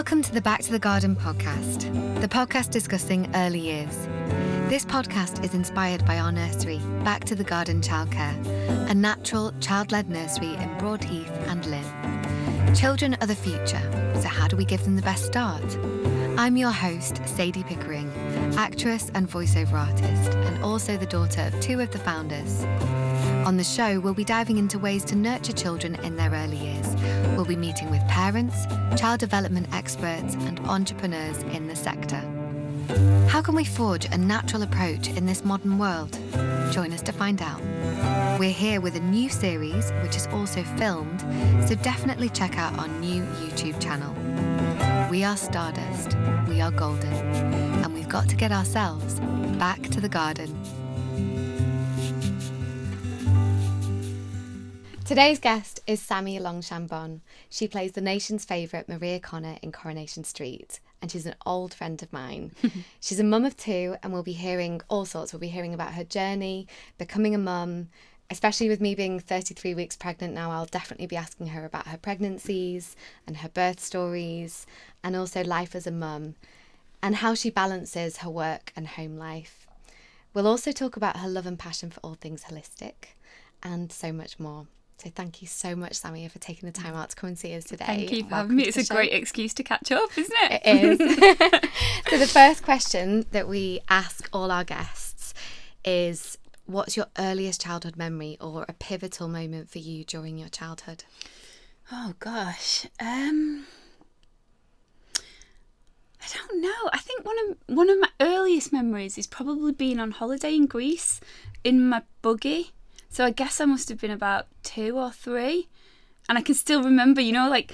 Welcome to the Back to the Garden podcast, the podcast discussing early years. This podcast is inspired by our nursery, Back to the Garden Childcare, a natural, child-led nursery in Broadheath and Lynn. Children are the future, so how do we give them the best start? I'm your host, Sadie Pickering, actress and voiceover artist, and also the daughter of two of the founders. On the show, we'll be diving into ways to nurture children in their early years. We'll be meeting with parents, child development experts, and entrepreneurs in the sector. How can we forge a natural approach in this modern world? Join us to find out. We're here with a new series, which is also filmed, so definitely check out our new YouTube channel. We are Stardust, we are golden, and we've got to get ourselves back to the garden. Today's guest is Samia Longchambon. She plays the nation's favourite Maria Connor in Coronation Street, and she's an old friend of mine. She's a mum of two, and we'll be hearing all sorts. We'll be hearing about her journey, becoming a mum, especially with me being 33 weeks pregnant now. I'll definitely be asking her about her pregnancies and her birth stories, and also life as a mum, and how she balances her work and home life. We'll also talk about her love and passion for all things holistic, and so much more. So thank you so much, Samia, for taking the time out to come and see us today. Thank you for having me. It's a great excuse to catch up, isn't it? It is. So the first question that we ask all our guests is, what's your earliest childhood memory or a pivotal moment for you during your childhood? Oh, gosh. I don't know. I think one of my earliest memories is probably being on holiday in Greece in my buggy. So I guess I must have been about 2 or 3. And I can still remember, like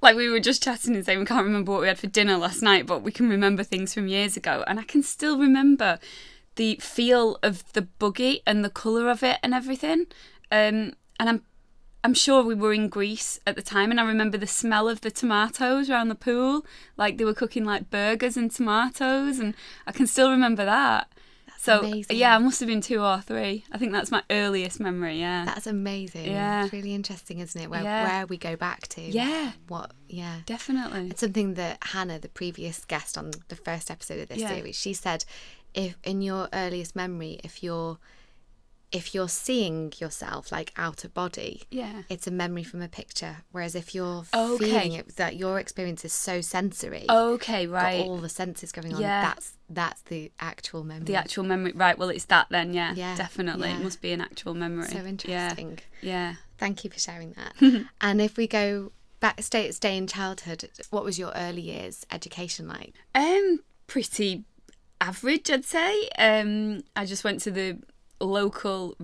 we were just chatting and saying we can't remember what we had for dinner last night, but we can remember things from years ago. And I can still remember the feel of the buggy and the colour of it and everything. And I'm sure we were in Greece at the time, and I remember the smell of the tomatoes around the pool. Like they were cooking like burgers and tomatoes, and I can still remember that. So, amazing. Yeah, I must have been 2 or 3. I think that's my earliest memory, yeah. That's amazing. Yeah. It's really interesting, isn't it? Where we go back to. Yeah. Yeah. Definitely. It's something that Hannah, the previous guest on the first episode of this series, she said, if in your earliest memory, if you're seeing yourself like out of body, it's a memory from a picture. Whereas if you're feeling it, that your experience is so sensory. Okay, right. Got all the senses going on. Yeah. That's the actual memory. The actual memory, right? Well, it's that then. Yeah, definitely. Yeah. It must be an actual memory. So interesting. Yeah. Thank you for sharing that. And if we go back, stay in childhood, what was your early years education like? Pretty average, I'd say. I just went to the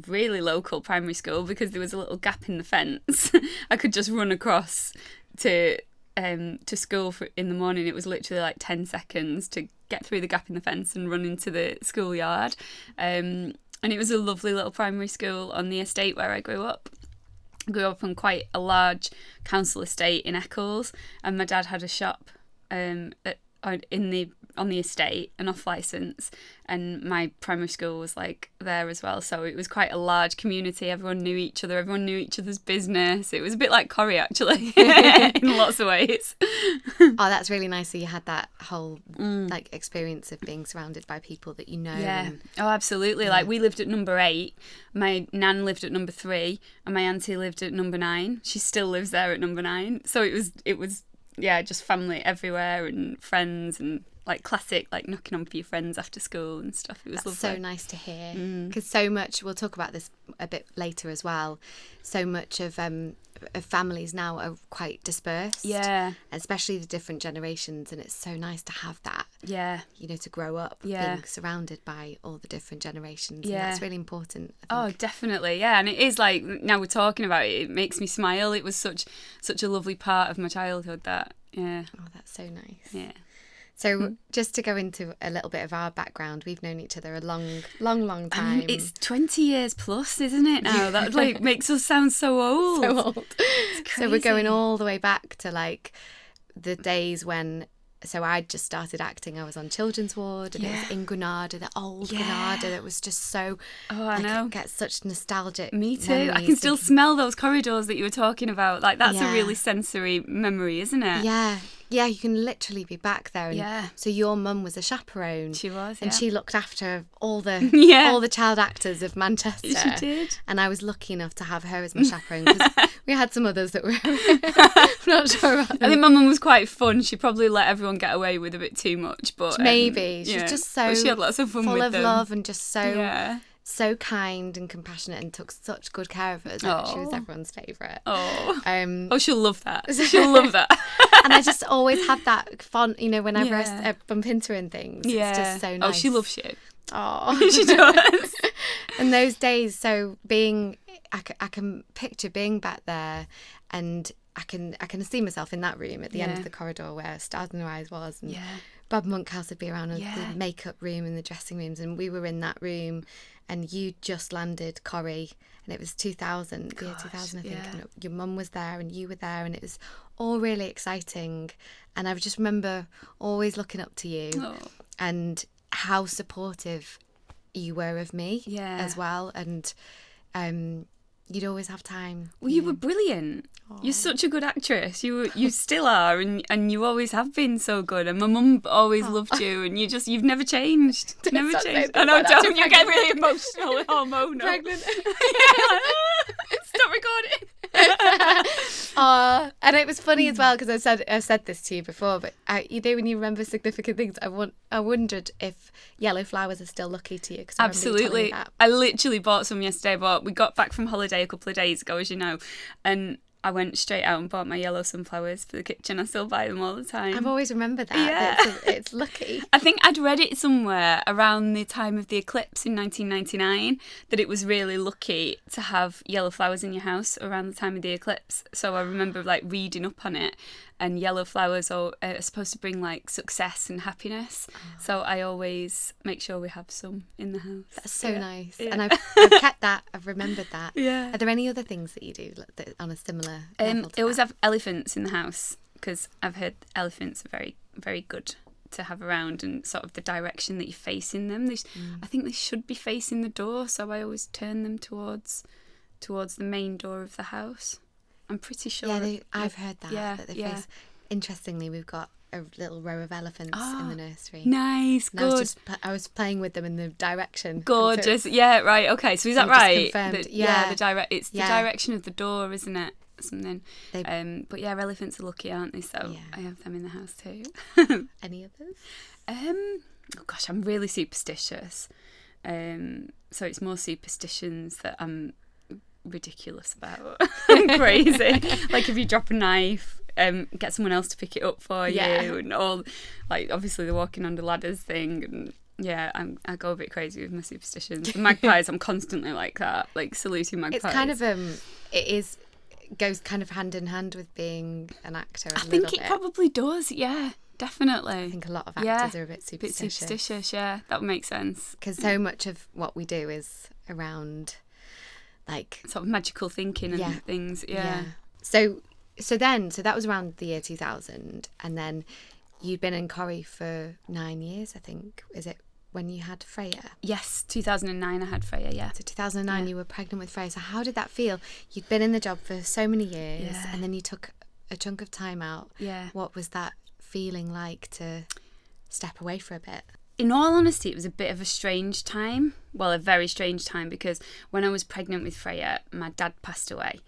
really local primary school because there was a little gap in the fence. I could just run across to school in the morning. It was literally like 10 seconds to get through the gap in the fence and run into the schoolyard. And it was a lovely little primary school on the estate where I grew up. I grew up on quite a large council estate in Eccles, and my dad had a shop on the estate, an off licence, and my primary school was like there as well, so it was quite a large community. Everyone knew each other, everyone knew each other's business. It was a bit like Corrie actually in lots of ways. Oh, that's really nice. So you had that whole like experience of being surrounded by people that you know. Oh, absolutely. Like we lived at number 8, my nan lived at number 3, and my auntie lived at number 9. She still lives there at number 9, so it was just family everywhere and friends, and like classic, like knocking on for your friends after school and stuff. It was lovely. So nice to hear, because so much, we'll talk about this a bit later as well, so much of families now are quite dispersed, especially the different generations, and it's so nice to have that, to grow up being surrounded by all the different generations, and that's really important, I think. Oh, definitely, and it is, like, now we're talking about it makes me smile. It was such a lovely part of my childhood, that. Oh, that's so nice. So just to go into a little bit of our background, we've known each other a long time. It's 20 years plus, isn't it now? That makes us sound so old. So old. It's crazy. So we're going all the way back to like the days when, so I just started acting. I was on Children's Ward, and it was in Granada, the old Granada that was just so... Oh, I know. Get such nostalgic Me too. I can still smell those corridors that you were talking about. Like, that's a really sensory memory, isn't it? Yeah. Yeah, you can literally be back there. And Yeah. so your mum was a chaperone. She was, And yeah. she looked after all the Yeah. all the child actors of Manchester. She did. And I was lucky enough to have her as my chaperone because we had some others that were I'm not sure about them. I think my mum was quite fun. She probably let everyone get away with a bit too much, but Maybe. She was just so but she had lots of fun full with of them. love and just so Yeah. so kind and compassionate and took such good care of us. That she was Oh. everyone's favourite. Oh. Oh, she'll love that. She'll love that. And I just always have that fun, you know, whenever Yeah. I bump into her and things. Yeah. It's just so nice. Oh, she loves you. Oh, She does. And those days, so I can picture being back there, and I can see myself in that room at the end Yeah. of the corridor where Stars in Her Eyes was, and Yeah. Bob Monkhouse would be around with Yeah. the makeup room and the dressing rooms, and we were in that room, and you just landed Corrie, and it was 2000, the year 2000, I think, yeah. and your mum was there and you were there, and it was all really exciting, and I just remember always looking up to you Oh. and how supportive you were of me Yeah. as well, and you'd always have time. Well, you were brilliant. You're such a good actress. You still are, and you always have been so good. And my mum always loved you, and you've never changed. Never start saying changed. things I know, like that. don't you get really emotional and hormonal? Pregnant. Stop recording. And it was funny as well because I've said this to you before, but you know when you remember significant things, I wondered if yellow flowers are still lucky to you. Cause I remember you telling me Absolutely. that. I literally bought some yesterday, but we got back from holiday a couple of days ago, as you know, and I went straight out and bought my yellow sunflowers for the kitchen. I still buy them all the time. I've always remembered that. Yeah. It's lucky. I think I'd read it somewhere around the time of the eclipse in 1999 that it was really lucky to have yellow flowers in your house around the time of the eclipse. So I remember like reading up on it, and yellow flowers are supposed to bring like success and happiness. So I always make sure we have some in the house. That's so nice. Yeah. And I've kept that. I've remembered that. Yeah. Are there any other things that you do on a similar level to I always that? have elephants in the house because I've heard elephants are very, very good to have around, and sort of the direction that you face in them. I think they should be facing the door, so I always turn them towards the main door of the house. I'm pretty sure. Yeah, I've heard that. Yeah, that they yeah. face. Interestingly, we've got a little row of elephants in the nursery. Nice, And good. I was playing with them in the direction. Gorgeous. Yeah, right. Okay, so is that just right? confirmed. Yeah, Yeah. it's the Yeah. direction of the door, isn't it? Something. They- But yeah, elephants are lucky, aren't they? So Yeah. I have them in the house too. Any others? Oh gosh, I'm really superstitious. So it's more superstitions that I'm ridiculous about. I'm crazy. Like if you drop a knife, get someone else to pick it up for you, and all, like obviously the walking under ladders thing, and yeah, I go a bit crazy with my superstitions. The magpies, I'm constantly like that, like saluting magpies. It's kind of goes kind of hand in hand with being an actor. I think it probably does. Yeah, definitely. I think a lot of actors are a bit Bit superstitious. superstitious, yeah, that would make sense. Because so much of what we do is around, like, Sort of magical thinking and Yeah. things. Yeah. So that was around the year 2000, and then you'd been in Corrie for 9 years, I think. Is it when you had Freya? Yes, 2009 I had Freya, yeah. So 2009 Yeah. you were pregnant with Freya. So how did that feel? You'd been in the job for so many years, Yeah. and then you took a chunk of time out. Yeah. What was that feeling like to step away for a bit? In all honesty, it was a bit of a strange time. Well, a very strange time, because when I was pregnant with Freya, my dad passed away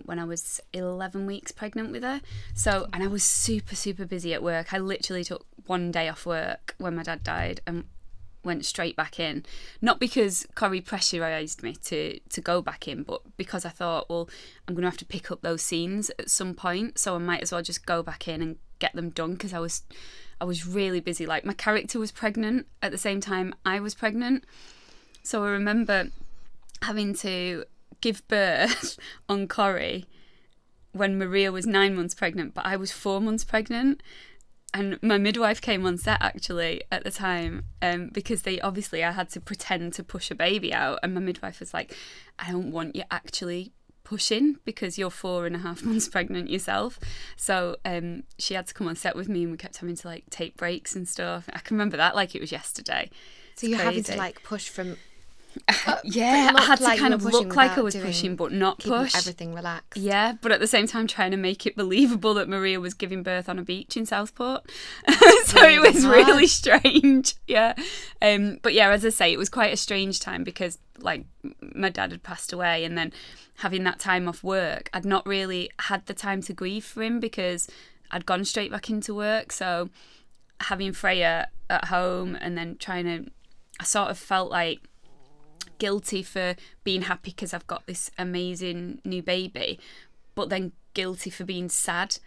when I was 11 weeks pregnant with her. So, and I was super, super busy at work. I literally took one day off work when my dad died and went straight back in. Not because Corrie pressurised me to go back in, but because I thought, well, I'm going to have to pick up those scenes at some point, so I might as well just go back in and get them done, because I was really busy. Like, my character was pregnant at the same time I was pregnant. So I remember having to give birth on Corrie when Maria was 9 months pregnant, but I was 4 months pregnant. And my midwife came on set actually at the time, because I had to pretend to push a baby out, and my midwife was like, I don't want you actually pushing because you're 4.5 months pregnant yourself. So she had to come on set with me, and we kept having to like take breaks and stuff. I can remember that like it was yesterday. So you're having to like push from Yeah, I had to kind of look like I was without pushing, but not keeping push. everything relaxed. Yeah, but at the same time trying to make it believable that Maria was giving birth on a beach in Southport. So really it was hard. really strange. Yeah. But yeah, as I say, it was quite a strange time because like my dad had passed away, and then having that time off work, I'd not really had the time to grieve for him because I'd gone straight back into work. So having Freya at home and then I sort of felt like guilty for being happy because I've got this amazing new baby, but then guilty for being sad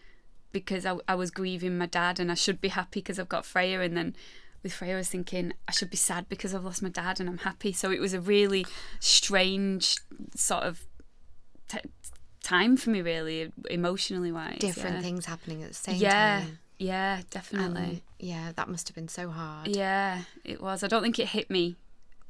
because I was grieving my dad, and I should be happy because I've got Freya, and then with Freya I was thinking I should be sad because I've lost my dad and I'm happy. So it was a really strange sort of time for me, really, emotionally wise. Different things happening at the same yeah time. Yeah, definitely. Yeah, that must have been so hard. Yeah, it was. I don't think it hit me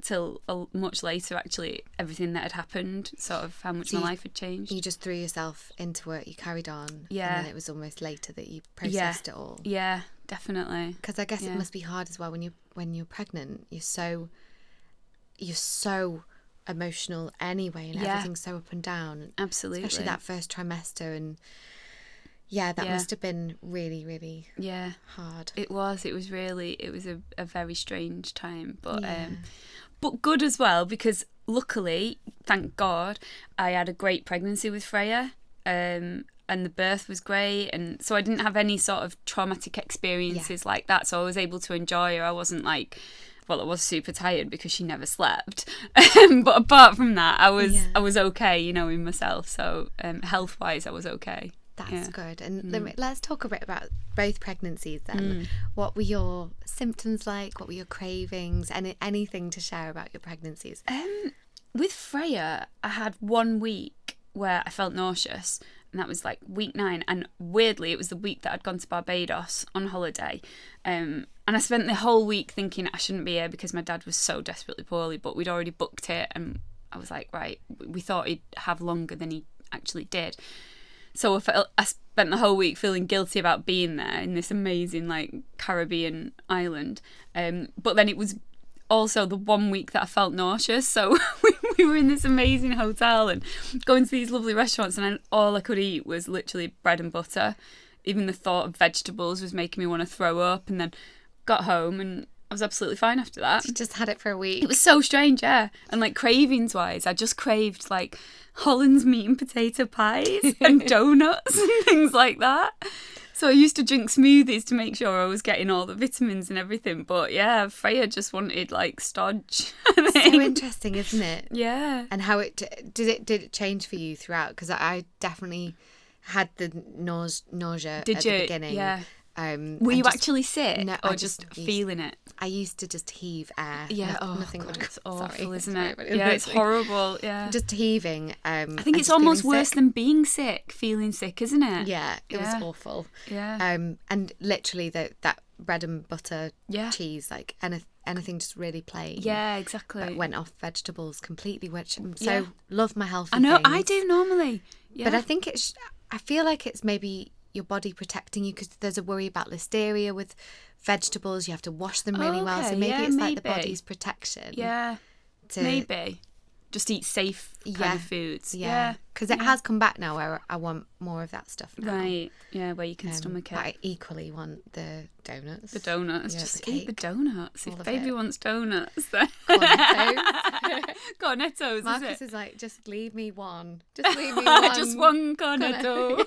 till much later, actually, everything that had happened, sort of how much my life had changed. You just threw yourself into it, you carried on, Yeah. and then it was almost later that you processed it all. Yeah, definitely. Because I guess it must be hard as well when you're pregnant. You're so emotional anyway, and everything's so up and down. Absolutely. Especially that first trimester, and that must have been really, really hard. It was a very strange time, but good as well, because luckily, thank God, I had a great pregnancy with Freya, and the birth was great, and so I didn't have any sort of traumatic experiences like that, so I was able to enjoy her. I wasn't like, well, I was super tired because she never slept, but apart from that, I was okay, in myself, so health-wise I was okay. That's good. And let's talk a bit about both pregnancies then. What were your symptoms like? What were your cravings? Anything to share about your pregnancies? With Freya, I had 1 week where I felt nauseous, and that was like week 9. And weirdly, it was the week that I'd gone to Barbados on holiday. And I spent the whole week thinking I shouldn't be here because my dad was so desperately poorly, but we'd already booked it. And I was like, right, we thought he'd have longer than he actually did. So I spent the whole week feeling guilty about being there in this amazing like Caribbean island. But then it was also the 1 week that I felt nauseous. So we were in this amazing hotel and going to these lovely restaurants, and all I could eat was literally bread and butter. Even the thought of vegetables was making me want to throw up. And then got home and I was absolutely fine after that. You just had it for a week. It was so strange, yeah. And like cravings wise, I just craved like Holland's meat and potato pies and donuts and things like that. So I used to drink smoothies to make sure I was getting all the vitamins and everything. But yeah, Freya just wanted like stodge. So interesting, isn't it? Yeah. And how did it change for you throughout? Because I definitely had the nausea at the beginning. Yeah. Were you actually sick, no, or just feeling it? I used to just heave air. Yeah, nothing would. It's awful, sorry, isn't it? Yeah, it's horrible. Yeah, just heaving. I think it's almost worse than being sick. Feeling sick, isn't it? Yeah, it was awful. Yeah. And literally that bread and butter, Yeah. cheese, like anything just really plain. Yeah, exactly. Went off vegetables completely, which love my healthy I know, things. I do normally. Yeah. But I think I feel like it's maybe your body protecting you, because there's a worry about listeria with vegetables. You have to wash them really well. So maybe it's like the body's protection. Yeah, maybe. Just eat safe kind of foods. Yeah. Because it has come back now where I want more of that stuff now. Right. Yeah, where you can stomach it. But I equally want the donuts. The donuts. Yeah, just the eat the donuts. If baby wants donuts, then... Cornettos, Marcus is it? is like, just leave me one. Just leave me one. Just one cornetto.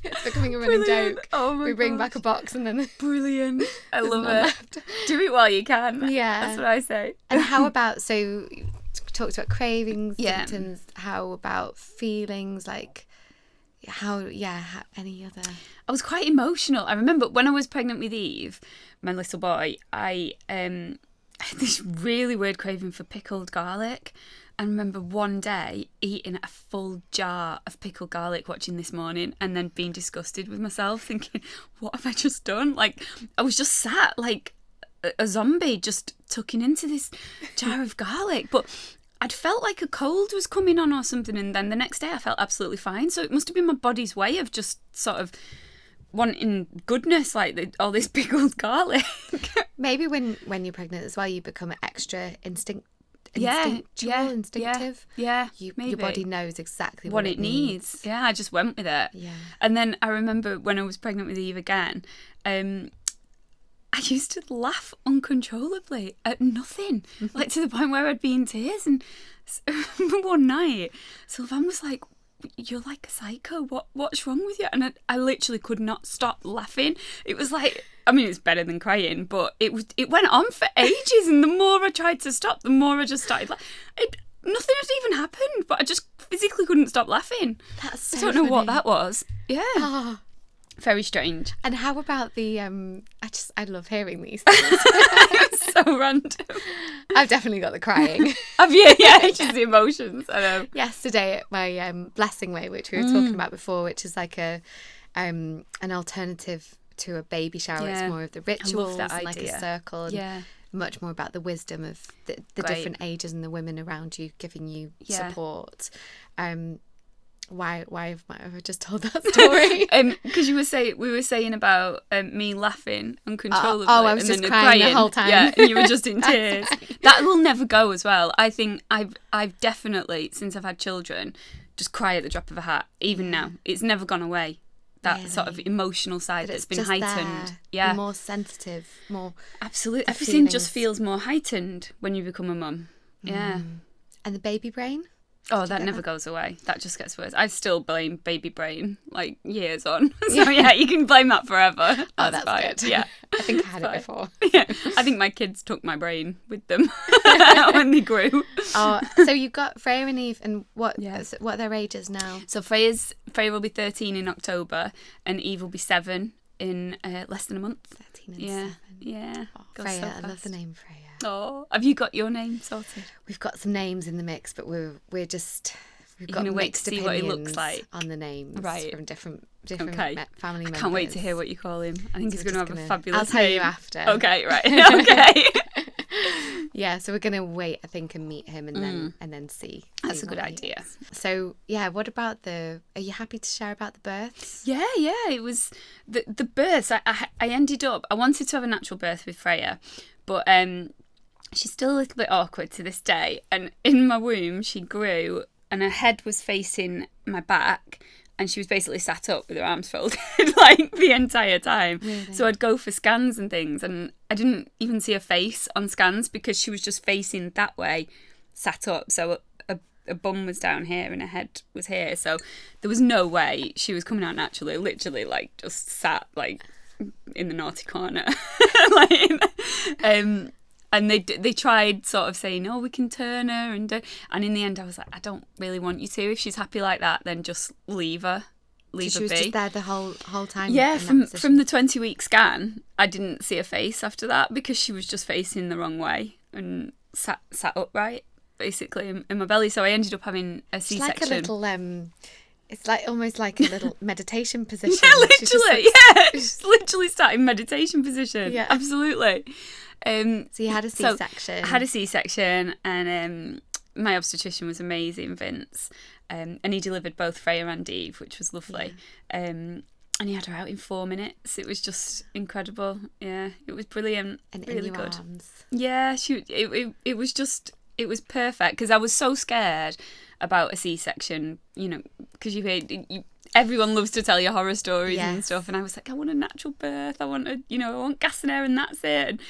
It's becoming a running joke. Oh my We bring back a box and then... Brilliant. I love none it. left. Do it while you can. Yeah. That's what I say. And how about, so talked about cravings, Yeah. symptoms, how about feelings, like any other? I was quite emotional. I remember when I was pregnant with Eve, my little boy, I had this really weird craving for pickled garlic. I remember one day eating a full jar of pickled garlic watching This Morning, and then being disgusted with myself, thinking, what have I just done? Like, I was just sat like a zombie, just tucking into this jar of garlic. But I'd felt like a cold was coming on or something, and then the next day I felt absolutely fine. So it must have been my body's way of just sort of wanting goodness, like all this pickled garlic. Maybe when you're pregnant as well, you become extra instinctive. Yeah, Your body knows exactly what it needs. Yeah, I just went with it. Yeah. And then I remember when I was pregnant with Eve again, I used to laugh uncontrollably at nothing, like to the point where I'd be in tears. And one night, Sylvain was like, "You're like a psycho. What's wrong with you?" And I literally could not stop laughing. It was like, I mean, it's better than crying, but it went on for ages. And the more I tried to stop, the more I just started laughing. Nothing had even happened, but I just physically couldn't stop laughing. That's so I don't know funny. what that was. Yeah. Oh. Very strange. And how about the I love hearing these things. It's so random. I've definitely got the crying. Have you? Yeah, just the emotions. I know. Yesterday at my blessing way, which we were talking about before, which is like an alternative to a baby shower. Yeah. It's more of the rituals that and like idea. a circle, and much more about the wisdom of the different ages and the women around you giving you support. Why have I just told that story? Because we were saying about me laughing uncontrollably. I was and just crying the whole time. Yeah, and you were just in tears. That will never go as well. I think I've definitely, since I've had children, just cry at the drop of a hat. Even now, it's never gone away. That sort of emotional side that's been heightened. You're more sensitive, more absolutely. Everything just feels more heightened when you become a mum. Yeah. And the baby brain. Oh, that never goes away. That just gets worse. I still blame baby brain, like, years on. So, yeah, you can blame that forever. That's fine. good. Yeah. I think I had it before. Yeah. I think my kids took my brain with them when they grew. Oh, so you've got Freya and Eve, and what are their ages now? So Freya will be 13 in October, and Eve will be 7 in less than a month. 13 and 7. Yeah. Oh, Freya, I love the name Freya. Oh, have you got your name sorted? We've got some names in the mix, but we've got mixed to see what he looks like on the names from different family members. I can't wait to hear what you call him. I think he's going to have a fabulous I'll tell you after. Okay, right. Okay. Yeah, so we're going to wait, I think, and meet him, and then see. That's a good idea. So yeah, what about are you happy to share about the births? Yeah. It was the births. I ended up. I wanted to have a natural birth with Freya, but she's still a little bit awkward to this day. And in my womb, she grew, and her head was facing my back, and she was basically sat up with her arms folded like the entire time. Really? So I'd go for scans and things, and I didn't even see her face on scans because she was just facing that way, sat up. So her bum was down here and her head was here. So there was no way she was coming out naturally. Literally, like, just sat like in the naughty corner. And they tried sort of saying, "Oh, we can turn her," and in the end I was like, I don't really want you to. If she's happy like that, then just leave her be. She was just there the whole time. Yeah, from the 20-week scan, I didn't see her face after that because she was just facing the wrong way and sat upright basically in my belly. So I ended up having a C-section. It's like a little it's like almost like a little meditation position. Yeah, literally. She's literally starting meditation position. Yeah, absolutely. So you had a C-section. I had a C-section, and my obstetrician was amazing, Vince, and he delivered both Freya and Eve, which was lovely. Yeah. And he had her out in 4 minutes. It was just incredible. Yeah, it was brilliant. And really in your arms. Yeah, it was perfect because I was so scared about a C-section, because everyone loves to tell you horror stories and stuff, and I was like, I want a natural birth, I want gas and air, and that's it. And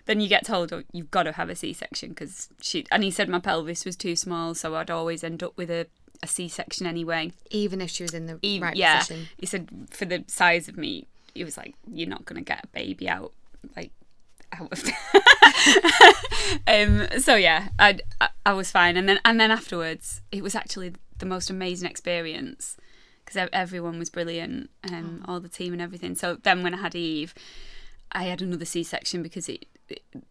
then you get told, oh, you've got to have a C-section because he said my pelvis was too small, so I'd always end up with a C-section anyway, even if she was in the right position. He said for the size of me, he was like, you're not going to get a baby out of so yeah, I was fine, and then afterwards it was actually the most amazing experience because everyone was brilliant, all the team and everything. So then when I had Eve, I had another C-section because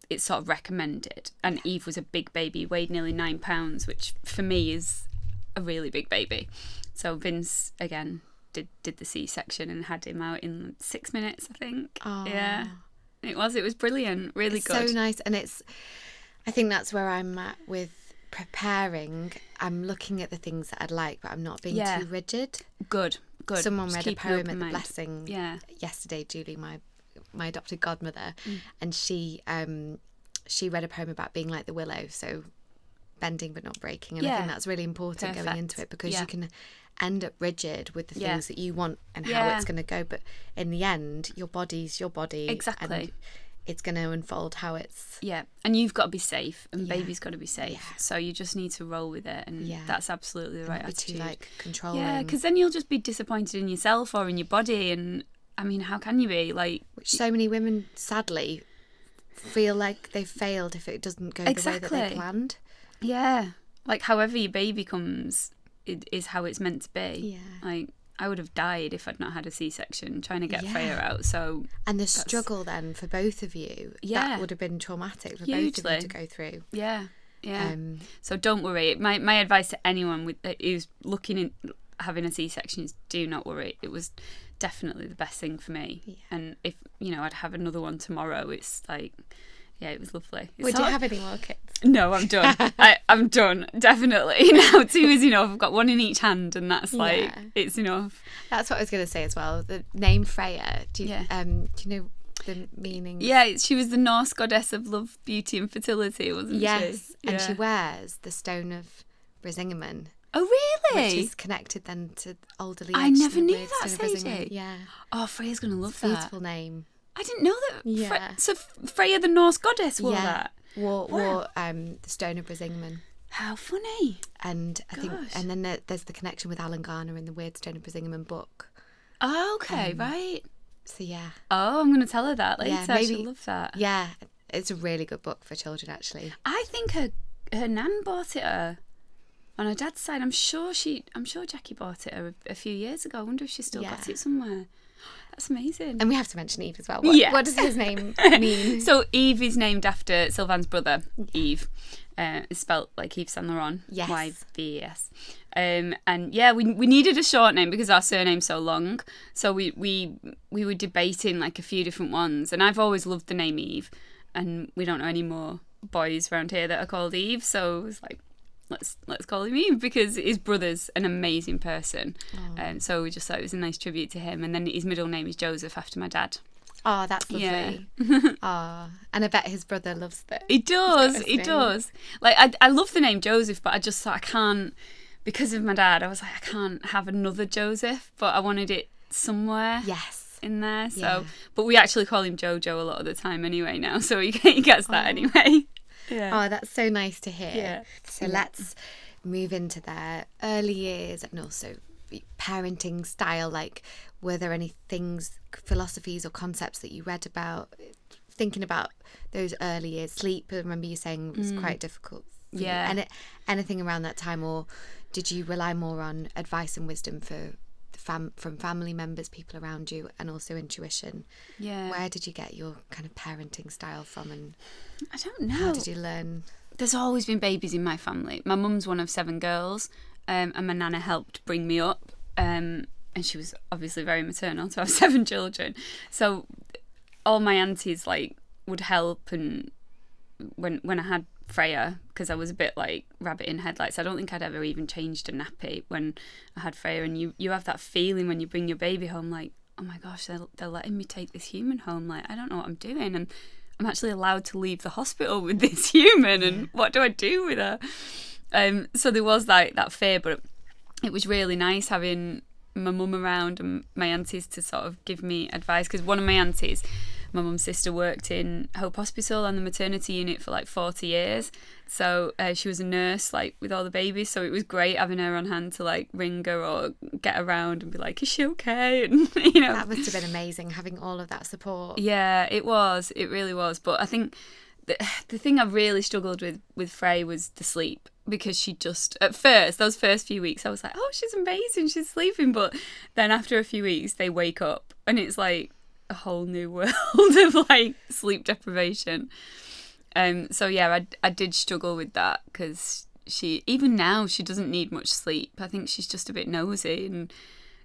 it's sort of recommended, and Eve was a big baby, weighed nearly 9 pounds, which for me is a really big baby. So Vince again did the C-section and had him out in 6 minutes, I think. Aww. Yeah, it was brilliant, really good. So nice. And I think that's where I'm at with preparing. I'm looking at the things that I'd like, but I'm not being too rigid. Good. Someone read a poem at the blessing yesterday, Julie, my adopted godmother, and she read a poem about being like the willow. So bending but not breaking. And I think that's really important going into it, because you can end up rigid with the things that you want and how it's going to go. But in the end, your body's your body. Exactly. And it's going to unfold how it's... Yeah, and you've got to be safe, and baby's got to be safe. Yeah. So you just need to roll with it, and that's absolutely the right attitude. Too, like, controlling. Yeah, because then you'll just be disappointed in yourself or in your body, and I mean, how can you be? Like, which so many women, sadly, feel like they've failed if it doesn't go the way that they planned. Yeah, like however your baby comes, it is how it's meant to be. Yeah. Like, I would have died if I'd not had a C-section trying to get Freya out. So, and the struggle then for both of you, that would have been traumatic for both of you to go through. Yeah. So don't worry. My advice to anyone who's looking in having a C-section is do not worry. It was definitely the best thing for me. Yeah. And if I'd have another one tomorrow, it's like, it was lovely. Would you have any more kids? No, I'm done. I'm done, definitely. Now 2 is enough. I've got one in each hand, and that's it's enough. That's what I was going to say as well. The name Freya, do you know the meaning? Yeah, she was the Norse goddess of love, beauty and fertility, wasn't she? Yes, and she wears the stone of Brisingamen. Oh, really? Which is connected then to elderly. I never knew that, Sadie. Yeah. Oh, Freya's going to love that. Beautiful name. I didn't know that. Yeah. So Freya, the Norse goddess, wore that. Wore the stone of Brisingamen. How funny. And I think, and then there's the connection with Alan Garner in the Weird Stone of Brisingamen book. Oh, okay, right. So yeah. Oh, I'm going to tell her that later. Yeah, maybe, she'll love that. Yeah, it's a really good book for children, actually. I think her nan bought it her. On her dad's side, I'm sure Jackie bought it her a few years ago. I wonder if she's still got it somewhere. That's amazing. And we have to mention Eve as well. What does his name mean? So Eve is named after Sylvain's brother, Eve. It's spelt like Yves Saint Laurent. Yes. Y-V-E-S. And we needed a short name because our surname's so long. So we were debating like a few different ones. And I've always loved the name Eve. And we don't know any more boys around here that are called Eve. So it was like, let's call him Eve, because his brother's an amazing person. So we just thought it was a nice tribute to him. And then his middle name is Joseph, after my dad. Oh, that's lovely. Oh, and I bet his brother loves that. He does. Like, I love the name Joseph, but I just thought I can't, because of my dad, I was like, I can't have another Joseph, but I wanted it somewhere. Yes. In there. So, but we actually call him Jojo a lot of the time anyway now, so he gets that anyway. Yeah. Oh, that's so nice to hear. Yeah. So let's move into their early years and also parenting style. Like, were there any things, philosophies or concepts that you read about, thinking about those early years? Sleep, I remember you saying, was quite difficult. Yeah. And anything around that time, or did you rely more on advice and wisdom from family members, people around you, and also intuition? Yeah. Where did you get your kind of parenting style from, and I don't know. How did you learn? There's always been babies in my family. My mum's one of 7 girls, and my nana helped bring me up, and she was obviously very maternal to have 7 children. So all my aunties would help, and when I had Freya, because I was a bit like rabbit in headlights, I don't think I'd ever even changed a nappy when I had Freya. And you have that feeling when you bring your baby home, like, oh my gosh, they're letting me take this human home, like, I don't know what I'm doing, and I'm actually allowed to leave the hospital with this human, and what do I do with her? So there was that fear, but it was really nice having my mum around and my aunties to sort of give me advice, because one of my aunties, my mum's sister, worked in Hope Hospital on the maternity unit for 40 years. So she was a nurse with all the babies. So it was great having her on hand to ring her or get around and be like, is she okay? And that must have been amazing, having all of that support. Yeah, it was. It really was. But I think the thing I really struggled with Frey was the sleep, because she just, at first, those first few weeks, I was like, oh, she's amazing, she's sleeping. But then after a few weeks, they wake up and it's like a whole new world of sleep deprivation. So yeah, I did struggle with that, because even now she doesn't need much sleep. I think she's just a bit nosy, and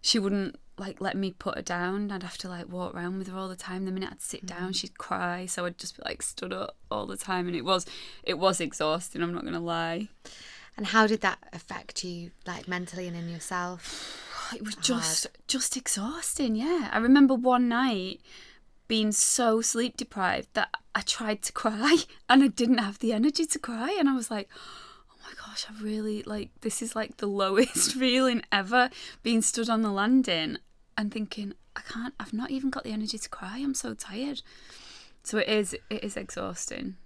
she wouldn't let me put her down. I'd have to walk around with her all the time. The minute I'd sit down, she'd cry, so I'd just be stood up all the time, and it was exhausting, I'm not gonna lie. And how did that affect you, mentally and in yourself? It was just exhausting. Yeah, I remember one night being so sleep deprived that I tried to cry and I didn't have the energy to cry, and I was like, oh gosh, I really, like, this is like the lowest feeling ever, being stood on the landing and thinking, I've not even got the energy to cry. I'm so tired. So it is exhausting.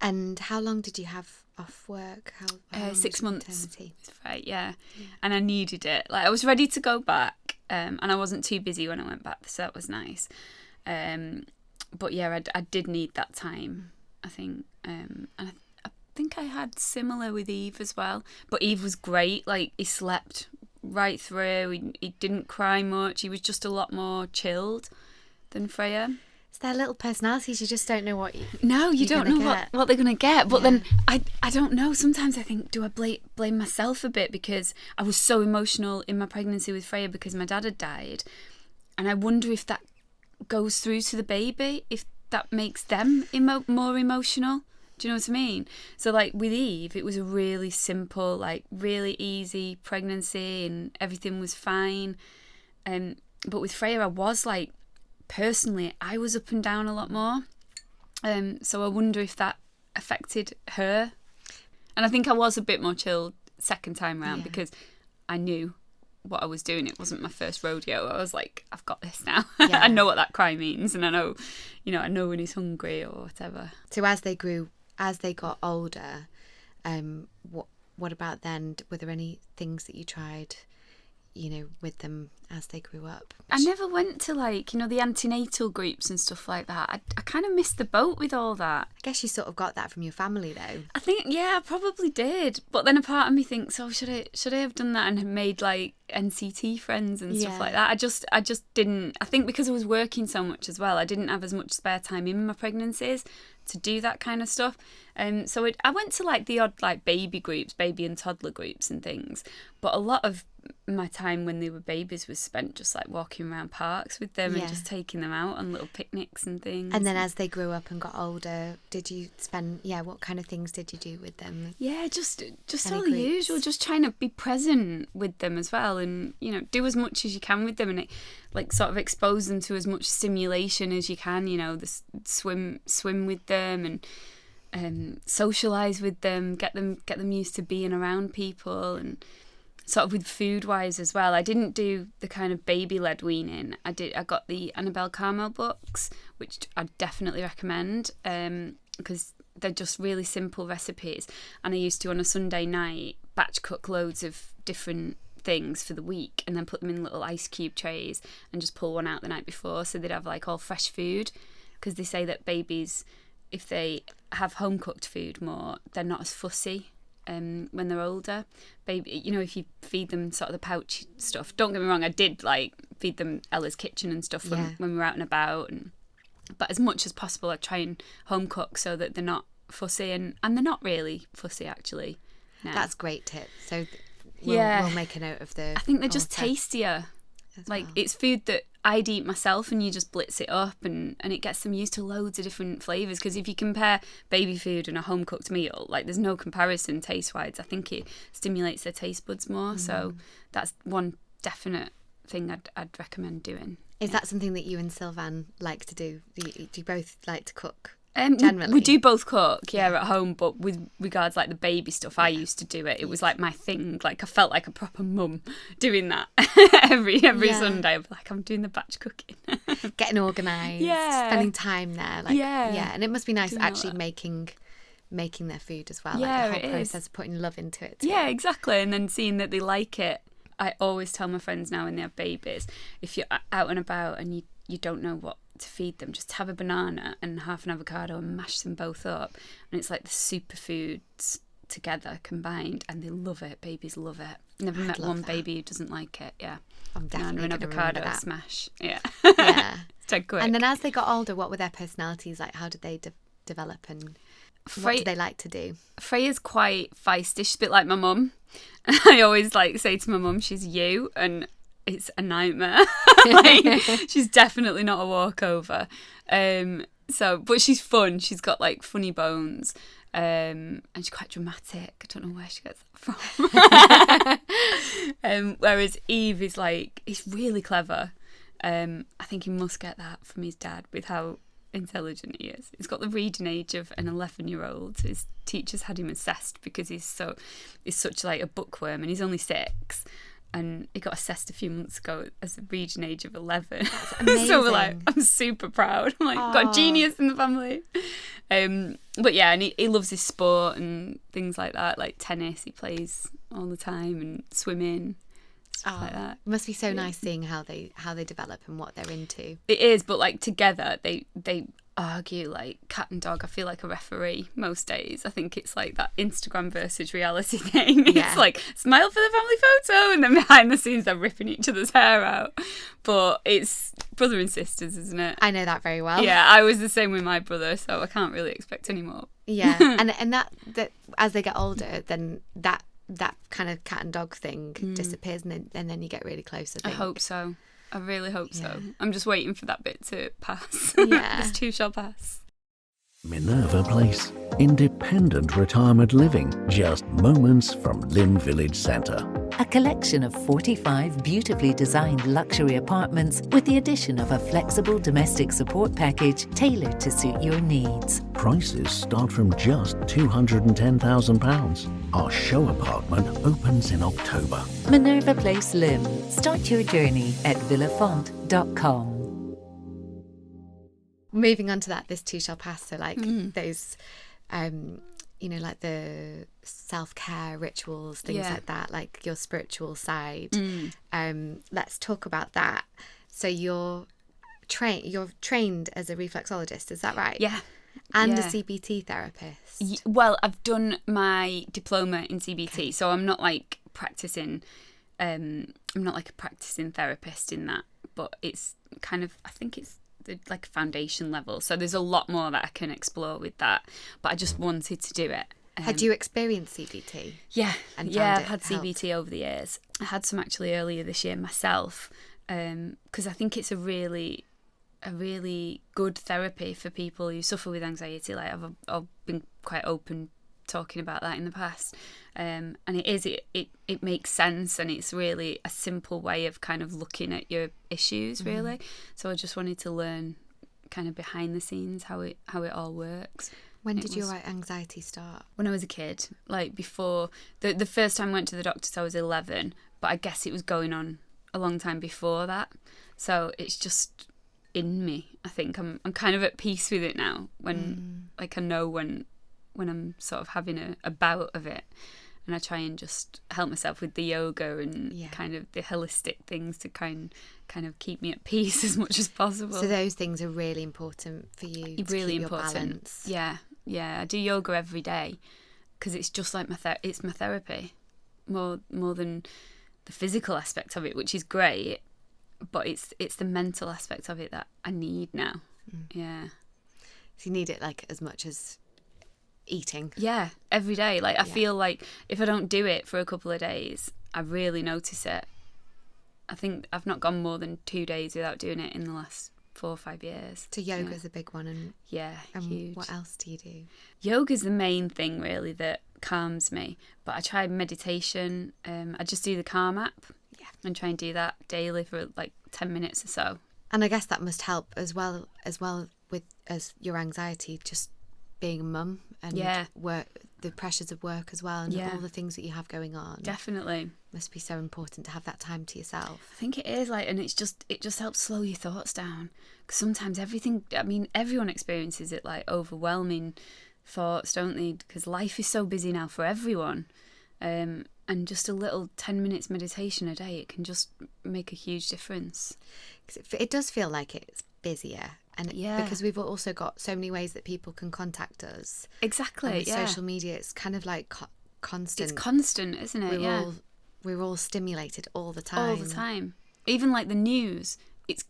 And how long did you have off work? How long 6 months. maternity? Right, yeah. And I needed it. Like, I was ready to go back, and I wasn't too busy when I went back, so that was nice. But yeah, I did need that time, I think. And I think I had similar with Eve as well. But Eve was great. Like, he slept right through. He didn't cry much. He was just a lot more chilled than Freya. It's their little personalities. You just don't know what you don't know what they're going to get. But then I don't know. Sometimes I think, do I blame myself a bit because I was so emotional in my pregnancy with Freya because my dad had died. And I wonder if that goes through to the baby, if that makes them more emotional. Do you know what I mean? So, like, with Eve, it was a really simple, like, really easy pregnancy and everything was fine. But with Freya, I was, like, personally, I was up and down a lot more. So I wonder if that affected her. And I think I was a bit more chilled second time round because I knew what I was doing. It wasn't my first rodeo. I was like, I've got this now. I know what that cry means, and I know when he's hungry or whatever. So as they got older, what about then? Were there any things that you tried, with them as they grew up? I never went to, like, the antenatal groups and stuff like that. I kind of missed the boat with all that. I guess you sort of got that from your family, though. I think, yeah, I probably did. But then a part of me thinks, should I have done that and have made, like, NCT friends and stuff like that? I just didn't. I think because I was working so much as well, I didn't have as much spare time in my pregnancies to do that kind of stuff. So I went to, like, the odd, like, baby groups, baby and toddler groups and things. But a lot of my time when they were babies was spent just, like, walking around parks with them and just taking them out on little picnics and things. And then as they grew up and got older, did you spend, what kind of things did you do with them? Yeah, just all the usual, just trying to be present with them as well and, do as much as you can with them and, like, sort of expose them to as much stimulation as you can, swim with them and socialise with them, get them used to being around people and sort of with food wise as well. I didn't do the kind of baby led weaning. I got the Annabelle Carmel books, which I definitely recommend because they're just really simple recipes. And I used to, on a Sunday night, batch cook loads of different things for the week and then put them in little ice cube trays and just pull one out the night before so they'd have, like, all fresh food, because they say that babies, if they have home cooked food more, they're not as fussy when they're older. Baby, if you feed them sort of the pouch stuff. Don't get me wrong, I did, like, feed them Ella's Kitchen and stuff when we were out and about, but as much as possible I try and home cook so that they're not fussy, and they're not really fussy actually now. That's a great tip. So we'll make a note of the. I think they're just tastier. Like, it's food that I'd eat myself and you just blitz it up and it gets them used to loads of different flavours, because if you compare baby food and a home cooked meal, like, there's no comparison taste wise. I think it stimulates their taste buds more. So that's one definite thing I'd recommend doing. Is that something that you and Sylvan like to do? Do you both like to cook? Generally, we do both cook, at home. But with regards, like, the baby stuff, I used to do it. It was like my thing. Like, I felt like a proper mum doing that every Sunday. I'm like, I'm doing the batch cooking, getting organised, spending time there. Like, and it must be nice actually making their food as well. Yeah, like the whole process of putting love into it too. Yeah, exactly. And then seeing that they like it. I always tell my friends now when they have babies, if you're out and about and you don't know what to feed them, just have a banana and half an avocado and mash them both up, and it's like the superfoods together combined, and they love it. Babies love it. Never met one baby who doesn't like it. I'm definitely an avocado smash. Yeah. It's dead quick. And then as they got older, what were their personalities like? How did they develop, and what do they like to do? Freya's quite feisty. She's a bit like my mum. I always, like, say to my mum, she's you, and it's a nightmare. Like, she's definitely not a walkover. But she's fun. She's got, like, funny bones. And she's quite dramatic. I don't know where she gets that from. Whereas Eve is, like, he's really clever. I think he must get that from his dad with how intelligent he is. He's got the reading age of an 11-year-old. His teachers had him assessed because he's such like a bookworm, and he's only 6. And he got assessed a few months ago as a reading age of 11. That's amazing. So we're like, I'm super proud. I'm like, got a genius in the family. But yeah, and he loves his sport and things like that, like tennis. He plays all the time, and swimming, stuff like that. It must be so nice seeing how they develop and what they're into. It is, but like together, they argue like cat and dog. I feel like a referee most days. I think it's like that Instagram versus reality thing. Yeah. It's like, smile for the family photo, and then behind the scenes they're ripping each other's hair out. But it's brother and sisters, isn't it? I know that very well. Yeah, I was the same with my brother, so I can't really expect any more. Yeah, and that as they get older, then that kind of cat and dog thing disappears, and then you get really close. I think. I hope so. I really hope so. I'm just waiting for that bit to pass. Yeah. This too shall pass. Minerva Place. Independent retirement living, just moments from Lynn Village Centre. A collection of 45 beautifully designed luxury apartments with the addition of a flexible domestic support package tailored to suit your needs. Prices start from just £210,000. Our show apartment opens in October. Minerva Place Lim. Start your journey at villafont.com. Moving on to that, this too shall pass. So like those, like the self-care rituals, things like that, like your spiritual side. Let's talk about that. So you're trained as a reflexologist, is that right? Yeah. And a CBT therapist. Well, I've done my diploma in CBT, so I'm not like practicing. I'm not like a practicing therapist in that, but it's kind of, I think it's like a foundation level. So there's a lot more that I can explore with that. But I just wanted to do it. Had you experienced CBT? Yeah, and I've had CBT over the years. I had some actually earlier this year myself, because I think it's a really good therapy for people who suffer with anxiety. Like I've been quite open talking about that in the past, and it makes sense, and it's really a simple way of kind of looking at your issues, really. So I just wanted to learn kind of behind the scenes how it all works. When did your anxiety start? When I was a kid, like before the first time I went to the doctors, I was 11, but I guess it was going on a long time before that. So it's just in me. I think I'm kind of at peace with it now. When like I know when I'm sort of having a bout of it, and I try and just help myself with the yoga and kind of the holistic things to kind of keep me at peace as much as possible. So those things are really important for you. Really keep important. Your balance. Yeah. I do yoga every day because it's just like it's my therapy, more than the physical aspect of it, which is great. But it's the mental aspect of it that I need now. Yeah. So you need it like as much as eating. Yeah, every day. Like I feel like if I don't do it for a couple of days, I really notice it. I think I've not gone more than 2 days without doing it in the last 4 or 5 years. So yoga's a big one, and huge. What else do you do? Yoga's the main thing really that calms me. But I try meditation. I just do the Calm app. Yeah. And try and do that daily for like 10 minutes or so. And I guess that must help as well with as your anxiety, just being a mum and work, the pressures of work as well, and all the things that you have going on. Definitely. Must be so important to have that time to yourself. I think it is, like, and it just helps slow your thoughts down. Because sometimes everyone experiences it, like overwhelming thoughts, don't they? Because life is so busy now for everyone. And just a little 10 minutes meditation a day, it can just make a huge difference. It does feel like it's busier. And because we've also got so many ways that people can contact us. Exactly, with social media, it's kind of like constant. It's constant, isn't it? We're all stimulated all the time. All the time. Even like the news,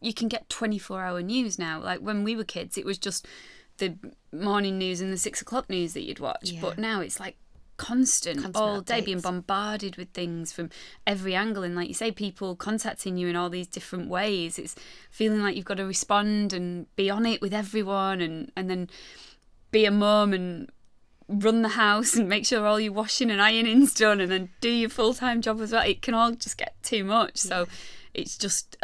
you can get 24-hour news now. Like when we were kids, it was just the morning news and the 6 o'clock news that you'd watch. Yeah. But now it's like constant all day, being bombarded with things from every angle, and like you say, people contacting you in all these different ways. It's feeling like you've got to respond and be on it with everyone, and then be a mum and run the house and make sure all your washing and ironing's done, and then do your full-time job as well. It can all just get too much. So it's just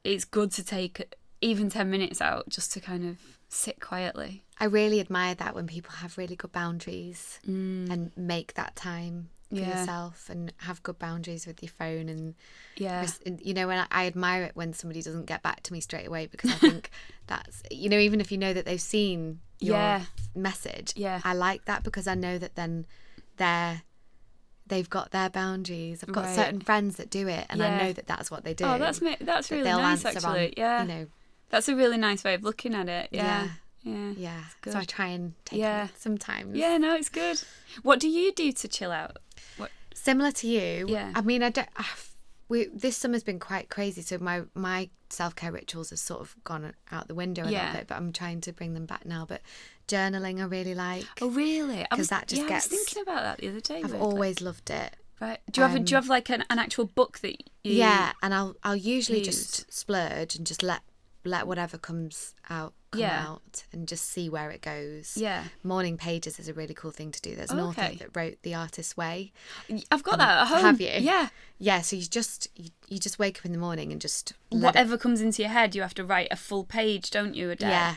it's good to take even 10 minutes out just to kind of sit quietly. I really admire that when people have really good boundaries and make that time for yourself and have good boundaries with your phone. And you know, when I admire it when somebody doesn't get back to me straight away, because I think that's, you know, even if you know that they've seen your message, I like that, because I know that then they've got their boundaries. I've got certain friends that do it, and I know that that's what they do. Oh, that's really nice, actually. You know, that's a really nice way of looking at it. Yeah. So I try and take it sometimes. Yeah, no, it's good. What do you do to chill out? Similar to you. Yeah. I mean, this summer's been quite crazy, so my self-care rituals have sort of gone out the window a little bit, but I'm trying to bring them back now. But journaling I really like. Oh, really? Because that just gets... I was thinking about that the other day. I've always loved it. Right. Do you have like an actual book that you... Yeah, and I'll usually just splurge and just let whatever comes out come out and just see where it goes. Yeah. Morning pages is a really cool thing to do. There's an author that wrote The Artist's Way. I've got that at home. Have you? Yeah. Yeah, so you just wake up in the morning and just whatever comes into your head, you have to write a full page, don't you, a day? Yeah.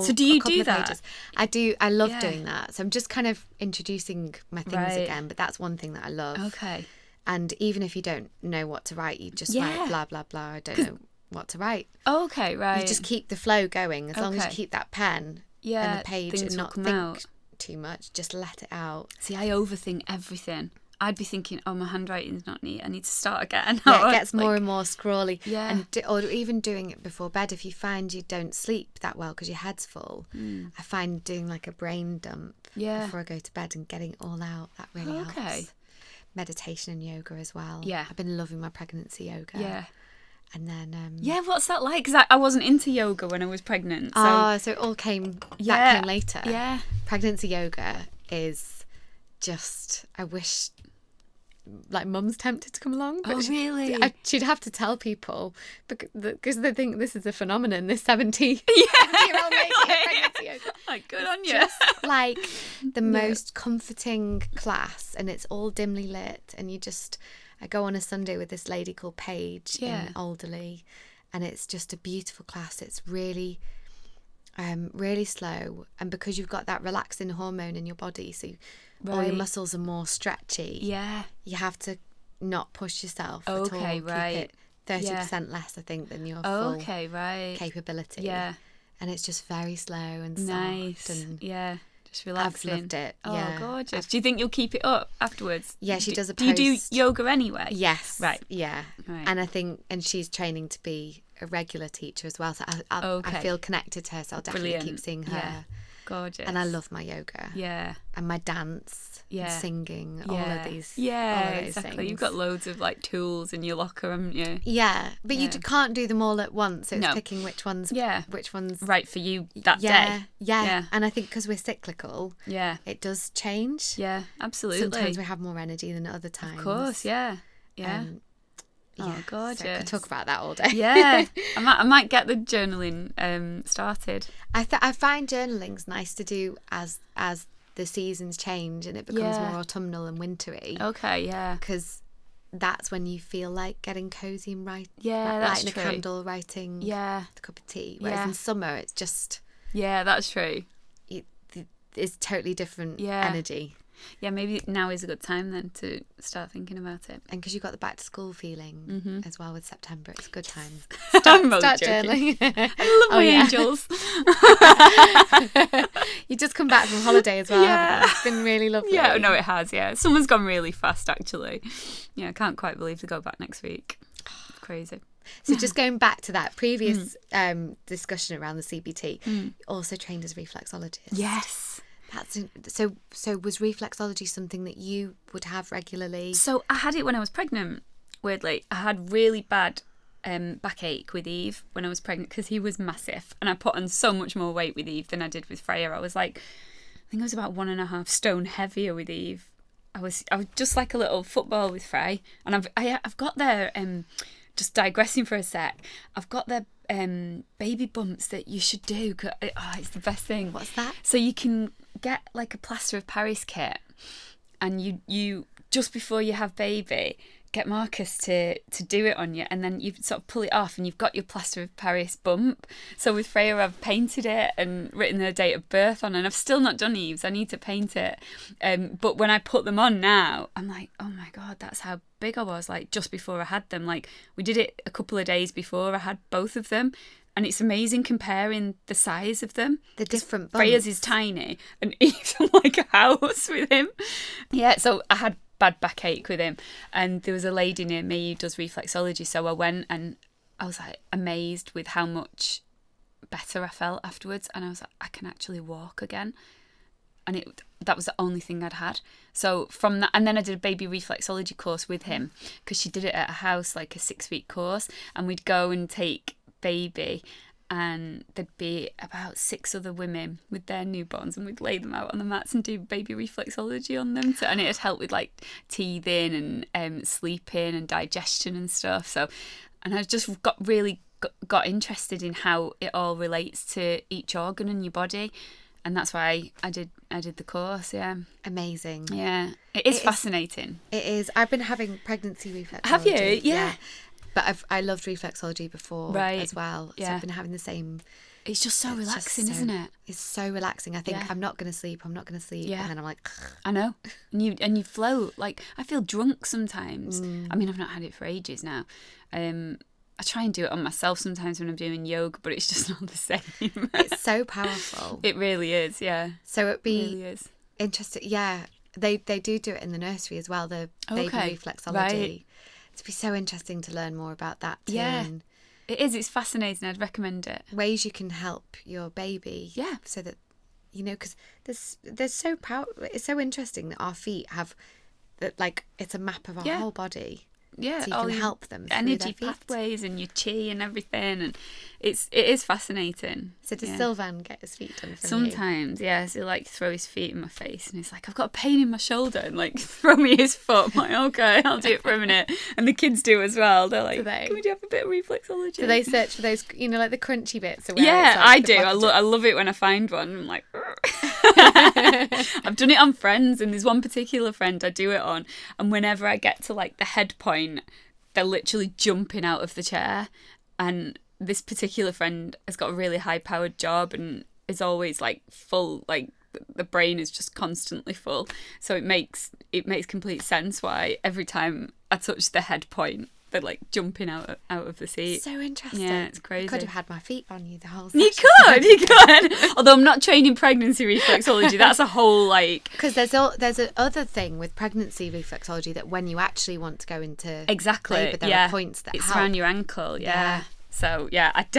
So do you do that? Pages. I do. I love doing that. So I'm just kind of introducing my things again, but that's one thing that I love. Okay. And even if you don't know what to write, you just write blah, blah, blah. I don't know what to write. Okay, right. You just keep the flow going. As long as you keep that pen and the page and not think too much, just let it out. See, I overthink everything. I'd be thinking, oh, my handwriting's not neat, I need to start again. Yeah, it gets more and more scrawly. Yeah. Or even doing it before bed, if you find you don't sleep that well because your head's full, I find doing like a brain dump before I go to bed and getting it all out, that really helps. Meditation and yoga as well. Yeah. I've been loving my pregnancy yoga. Yeah. And then what's that like? Because I wasn't into yoga when I was pregnant. So it all came that came later. Yeah. Pregnancy yoga is just, I wish like mum's tempted to come along, but really? She'd have to tell people because they think this is a phenomenon, this 70-year-old lady pregnancy yoga. Like, good on you. Just like the most comforting class, and it's all dimly lit, and I go on a Sunday with this lady called Paige in Alderley, and it's just a beautiful class. It's really, really slow, and because you've got that relaxing hormone in your body, so all your muscles are more stretchy. Yeah, you have to not push yourself at all. Keep it 30% less, I think, than your full capability. Yeah, and it's just very slow and soft and just relaxing. I've loved it. Oh, gorgeous. Do you think you'll keep it up afterwards? Yeah, she does a post. Do you do yoga anyway? Yes. Right. Yeah. Right. And I think, and she's training to be a regular teacher as well. So I feel connected to her, so I'll definitely keep seeing her. Yeah. Gorgeous. And I love my yoga. Yeah. And my dance. Yeah. And singing. All of these. Yeah, all of those exactly. things. You've got loads of like tools in your locker, haven't you? Yeah, but you can't do them all at once. So it's picking which ones right for you that day. Yeah. And I think because we're cyclical, it does change. Yeah, absolutely. Sometimes we have more energy than other times. Of course, yeah. Oh, gorgeous. So I could talk about that all day. Yeah. I might get the journaling started. I find journaling's nice to do as the seasons change and it becomes more autumnal and wintry. Okay, yeah. Because that's when you feel like getting cozy and lighting that's a true. candle, writing a cup of tea. Whereas in summer, it's just... Yeah, that's true. It's totally different energy. Yeah, maybe now is a good time then to start thinking about it. And because you've got the back to school feeling as well with September, it's a good time. Start journaling. I love my angels. You just come back from holiday as well, haven't you? It's been really lovely. Yeah, no, it has, yeah. Summer's gone really fast, actually. Yeah, I can't quite believe to go back next week. It's crazy. So just going back to that previous discussion around the CBT, you also trained as a reflexologist. Yes. So was reflexology something that you would have regularly? So I had it when I was pregnant, weirdly. I had really bad backache with Eve when I was pregnant because he was massive. And I put on so much more weight with Eve than I did with Freya. I was like, I think I was about 1.5 stone heavier with Eve. I was just like a little football with Frey. And I've got their, just digressing for a sec, I've got their baby bumps that you should do. It's the best thing. What's that? So you can get like a plaster of Paris kit and you just before you have baby, get Marcus to do it on you, and then you sort of pull it off and you've got your plaster of Paris bump. So with Freya, I've painted it and written their date of birth on, and I've still not done Eve's. I need to paint it. But when I put them on now, I'm like, oh my God, that's how big I was, like just before I had them. Like we did it a couple of days before I had both of them. And it's amazing comparing the size of them. The different bumps. Freya's is tiny and Eve's like a house with him. Yeah, so I had bad backache with him, and there was a lady near me who does reflexology, so I went and I was like amazed with how much better I felt afterwards, and I was like, I can actually walk again. And that was the only thing I'd had. So from that, and then I did a baby reflexology course with him, because she did it at a house, like a 6-week course, and we'd go and take baby, and there'd be about 6 other women with their newborns, and we'd lay them out on the mats and do baby reflexology on them, and it'd help with like teething and sleeping and digestion and stuff. So, and I just got interested in how it all relates to each organ in your body, and that's why I did the course. Yeah, amazing. Yeah, it is fascinating. It is. I've been having pregnancy reflexology. Have you? Yeah. But I loved reflexology before as well. So I've been having the same. It's just so relaxing, isn't it? It's so relaxing. I think I'm not going to sleep. Yeah. And then I'm like, I know. And you float. Like, I feel drunk sometimes. I mean, I've not had it for ages now. I try and do it on myself sometimes when I'm doing yoga, but it's just not the same. It's so powerful. It really is, yeah. So it'd be really is. Interesting. Yeah. They do it in the nursery as well, the baby reflexology. Right. It'd be so interesting to learn more about that too. Yeah, it is. It's fascinating. I'd recommend it. Ways you can help your baby. Yeah. So that, because there's so it's so interesting that our feet have that, like, it's a map of our whole body. Yeah, so you can help them through energy their feet. pathways and your chi and everything, and it is fascinating. So does Sylvan get his feet done from sometimes? You? Yeah, so he'll like throw his feet in my face, and he's like, I've got a pain in my shoulder, and like throw me his foot. I'm like, okay, I'll do it for a minute. And the kids do as well. They're like, can we have a bit of reflexology? Do they search for those, like the crunchy bits? Yeah, I do. I love it when I find one. I'm like, I've done it on friends, and there's one particular friend I do it on, and whenever I get to like the head point, they're literally jumping out of the chair. And this particular friend has got a really high powered job and is always like full, like the brain is just constantly full, so it makes complete sense why every time I touch the head point, they're like jumping out of the seat. So interesting. Yeah, it's crazy. I could have had my feet on you the whole session. You could. Although I'm not training pregnancy reflexology. That's a whole like. Because there's other thing with pregnancy reflexology that when you actually want to go into labour, there are points that it's help. around your ankle. Yeah. So yeah, I'd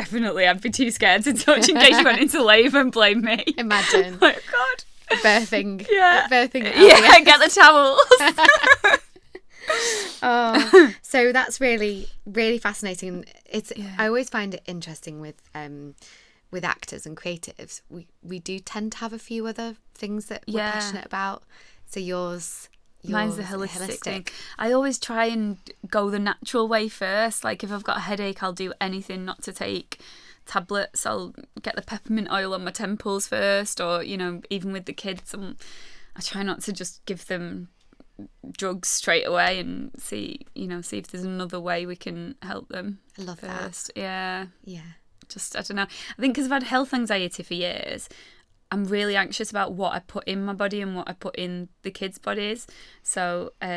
be too scared to touch in case you went into labour and blame me. Imagine. Oh God. Birthing. Yeah. Birthing. Yeah. Get the towels. So that's really, really fascinating. I always find it interesting with actors and creatives. We do tend to have a few other things that we're passionate about. So mine's the holistic thing. I always try and go the natural way first. Like if I've got a headache, I'll do anything not to take tablets. I'll get the peppermint oil on my temples first, or even with the kids, I try not to just give them drugs straight away and see if there's another way we can help them. I love first. that. Yeah. Just I don't know. I think because I've had health anxiety for years, I'm really anxious about what I put in my body and what I put in the kids' bodies. So I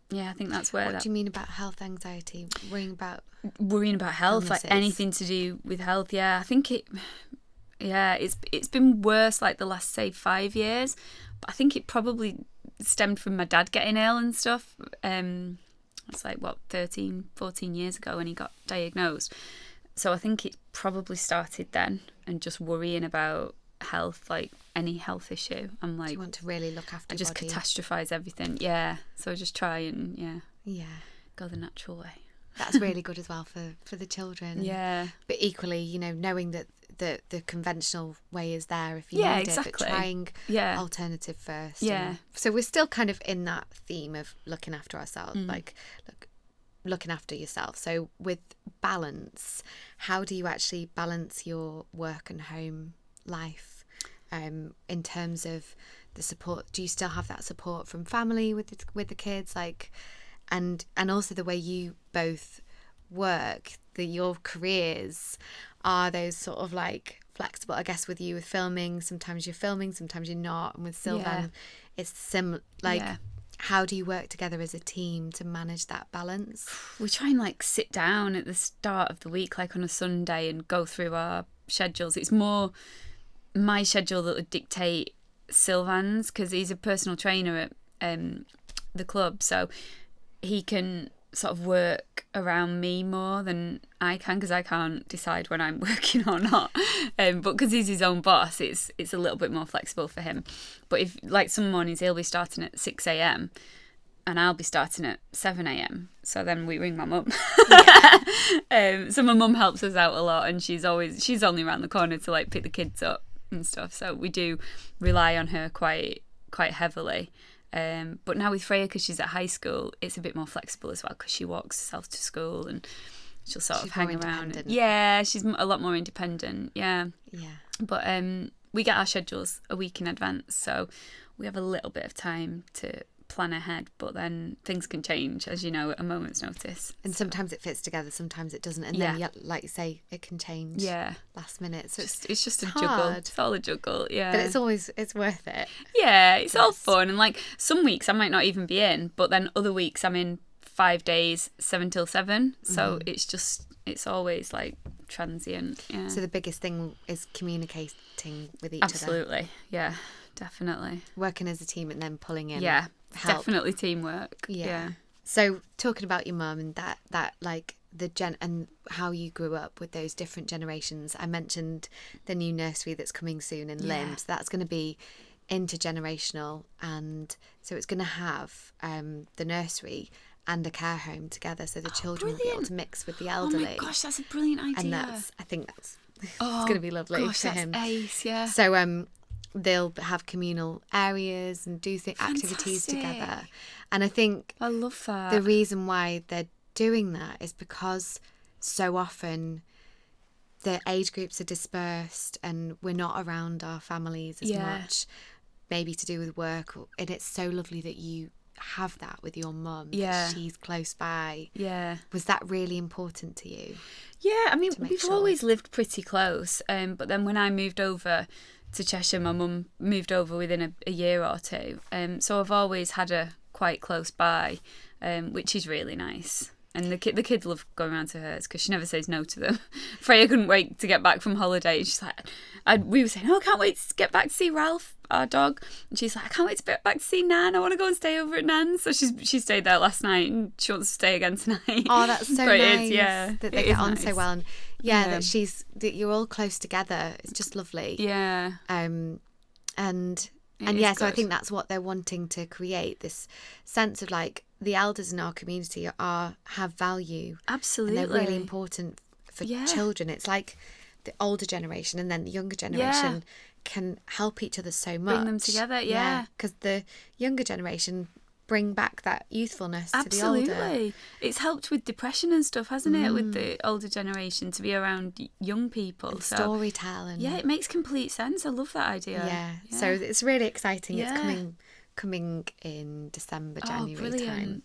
think that's where. What do you mean about health anxiety? Worrying about health, illnesses. Like anything to do with health. Yeah, I think it's been worse like the last, say, 5 years, but I think it probably stemmed from my dad getting ill and stuff. It's like 13, 14 years ago when he got diagnosed. So I think it probably started then, and just worrying about health, like any health issue. I'm like, do you want to really look after your body? I just catastrophize everything. Yeah. So I just try and go the natural way. That's really good as well for the children. Yeah. But equally, knowing that the conventional way is there if you need it, but trying alternative first. Yeah. So we're still kind of in that theme of looking after ourselves, like looking after yourself. So with balance, how do you actually balance your work and home life in terms of the support? Do you still have that support from family with the kids? Like, and also the way you both work, your careers are those sort of like flexible. I guess with you with filming, sometimes you're filming, sometimes you're not, and with Sylvan it's similar. Like, how do you work together as a team to manage that balance? We try and like sit down at the start of the week, like on a Sunday, and go through our schedules. It's more my schedule that would dictate Sylvan's, because he's a personal trainer at the club, so he can sort of work around me more than I can, because I can't decide when I'm working or not. But because he's his own boss, it's a little bit more flexible for him. But if, like, some mornings he'll be starting at 6 a.m. and I'll be starting at 7 a.m. So then we ring my mum. So my mum helps us out a lot, and she's only around the corner to like pick the kids up and stuff. So we do rely on her quite heavily. But now with Freya, because she's at high school, it's a bit more flexible as well, because she walks herself to school and she'll sort of hang around. Yeah, she's a lot more independent. Yeah. But we get our schedules a week in advance, so we have a little bit of time to plan ahead, but then things can change, as you know, at a moment's notice. And sometimes it fits together, sometimes it doesn't, and then, like you say, it can change last minute. So it's just a hard. juggle. It's all a juggle, yeah. But it's worth it. Yeah, it's all fun. And like some weeks I might not even be in, but then other weeks I'm in 5 days, 7 till 7. So it's always like transient. Yeah. So the biggest thing is communicating with each other. Absolutely, yeah, definitely. Working as a team and then pulling in. Yeah. Help. Definitely teamwork. Yeah. So talking about your mum and that like and how you grew up with those different generations. I mentioned the new nursery that's coming soon in Limbs. That's going to be intergenerational, and so it's going to have the nursery and a care home together, so the children will be able to mix with the elderly. Oh my gosh, that's a brilliant idea. And I think that's it's going to be lovely for him. Ace, yeah. So they'll have communal areas and do activities together. And I think I love that. The reason why they're doing that is because so often the age groups are dispersed and we're not around our families as much, maybe to do with work. And it's so lovely that you have that with your mum. Yeah. She's close by. Yeah. Was that really important to you? Yeah, I mean, we've always lived pretty close. But then when I moved over to Cheshire, my mum moved over within a year or two. So I've always had her quite close by, which is really nice. And the kids love going around to hers because she never says no to them. Freya couldn't wait to get back from holiday. She's like, we were saying, I can't wait to get back to see Ralph, our dog. And she's like, I can't wait to get back to see Nan. I want to go and stay over at Nan's. So she stayed there last night and she wants to stay again tonight. Oh, that's so nice. That they get on nice. So well. And that you're all close together. It's just lovely. Yeah. So I think that's what they're wanting to create, this sense of like the elders in our community have value. Absolutely. And they're really important for children. It's like the older generation and then the younger generation can help each other so much. Bring them together, yeah. Because the younger generation bring back that youthfulness to the older. Absolutely. It's helped with depression and stuff, hasn't it, with the older generation, to be around young people. And storytelling. Yeah, it makes complete sense. I love that idea. Yeah. So it's really exciting. Yeah. It's coming in December, January time.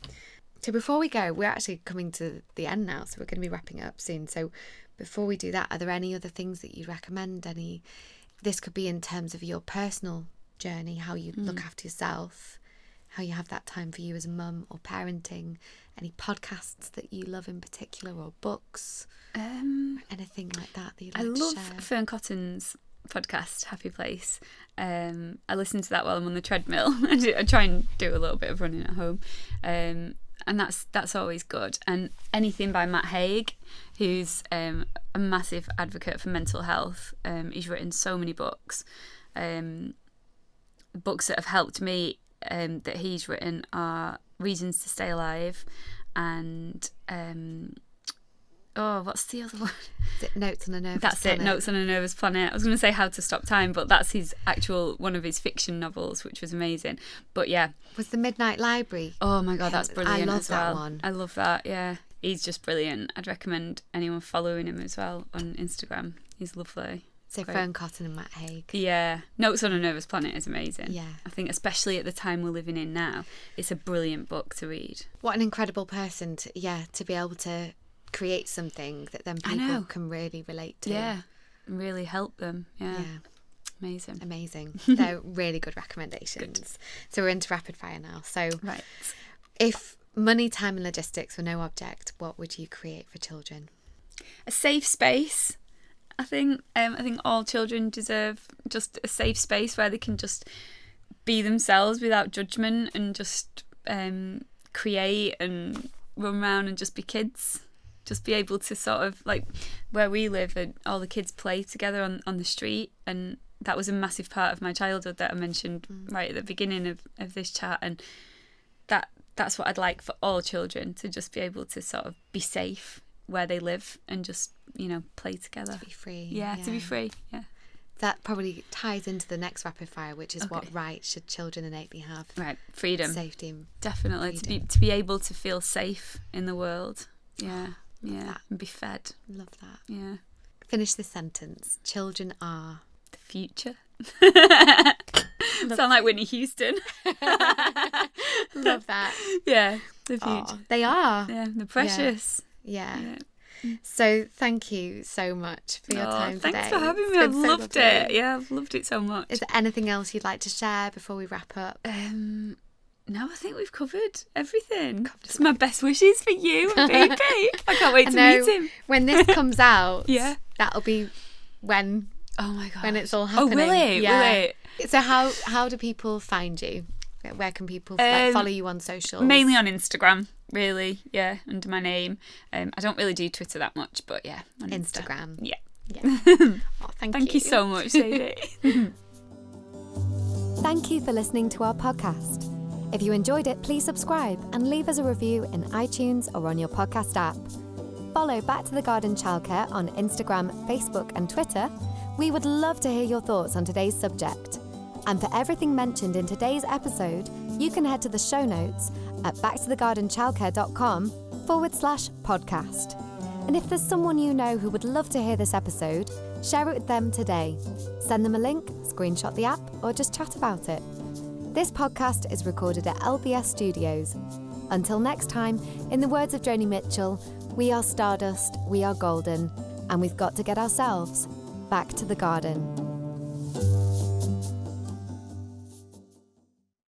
So before we go, we're actually coming to the end now, so we're going to be wrapping up soon. So before we do that, are there any other things that you recommend? This could be in terms of your personal journey, how you look after yourself, how you have that time for you as a mum, or parenting, any podcasts that you love in particular, or books, anything like that you'd like to share? I love Fern Cotton's podcast, Happy Place. I listen to that while I'm on the treadmill. I try and do a little bit of running at home, and that's always good. And anything by Matt Haig, who's a massive advocate for mental health. He's written so many books. Books that have helped me that he's written are Reasons to Stay Alive and what's the other one? Is it Notes on a Nervous Planet? That's it, Notes on a Nervous Planet. I was going to say How to Stop Time, but that's his one of his fiction novels, which was amazing. But yeah. Was The Midnight Library? Oh my God, that's brilliant. I love that one. I love that, yeah. He's just brilliant. I'd recommend anyone following him as well on Instagram. He's lovely. So Great. Fern Cotton and Matt Haig. Yeah. Notes on a Nervous Planet is amazing. Yeah. I think especially at the time we're living in now, it's a brilliant book to read. What an incredible person to be able to create something that then people can really relate to. Yeah. Really help them. Yeah. Amazing. Amazing. They're really good recommendations. Good. So we're into rapid fire now. So right. If money, time and logistics were no object, what would you create for children? A safe space. I think all children deserve just a safe space where they can just be themselves without judgment and just create and run around and just be kids. Just be able to sort of, like where we live, and all the kids play together on the street, and that was a massive part of my childhood that I mentioned right at the beginning of this chat, and that's what I'd like for all children, to just be able to sort of be safe where they live and just, play together. To be free. Yeah, to be free, yeah. That probably ties into the next rapid fire, which is what rights should children innately have? Right, freedom. Safety. And definitely, freedom. to be able to feel safe in the world. Yeah, that. And be fed. Love that. Yeah. Finish this sentence. Children are... the future. Sound like Whitney Houston. Love that. Yeah, the future. They are. Yeah, they're precious. Yeah. So thank you so much for your time today. Thanks for having me. I've loved it. Yeah, I've loved it so much. Is there anything else you'd like to share before we wrap up? No, I think we've covered everything. Just my best wishes for you and BP. I can't wait to meet him. When this comes out, yeah, that'll be when. Oh my god! When it's all happening. Oh, will it? Yeah. Will it? So how do people find you? Where can people follow you on socials? Mainly on Instagram, really. Yeah, under my name. I don't really do Twitter that much, but yeah, on Instagram. Yeah. Oh, thank you so much, Sadie. Thank you for listening to our podcast. If you enjoyed it, please subscribe and leave us a review in iTunes or on your podcast app. Follow Back to the Garden Childcare on Instagram, Facebook and Twitter. We would love to hear your thoughts on today's subject. And for everything mentioned in today's episode, you can head to the show notes at backtothegardenchildcare.com/podcast. And if there's someone you know who would love to hear this episode, share it with them today. Send them a link, screenshot the app, or just chat about it. This podcast is recorded at LBS Studios. Until next time, in the words of Joni Mitchell, we are stardust, we are golden, and we've got to get ourselves back to the garden.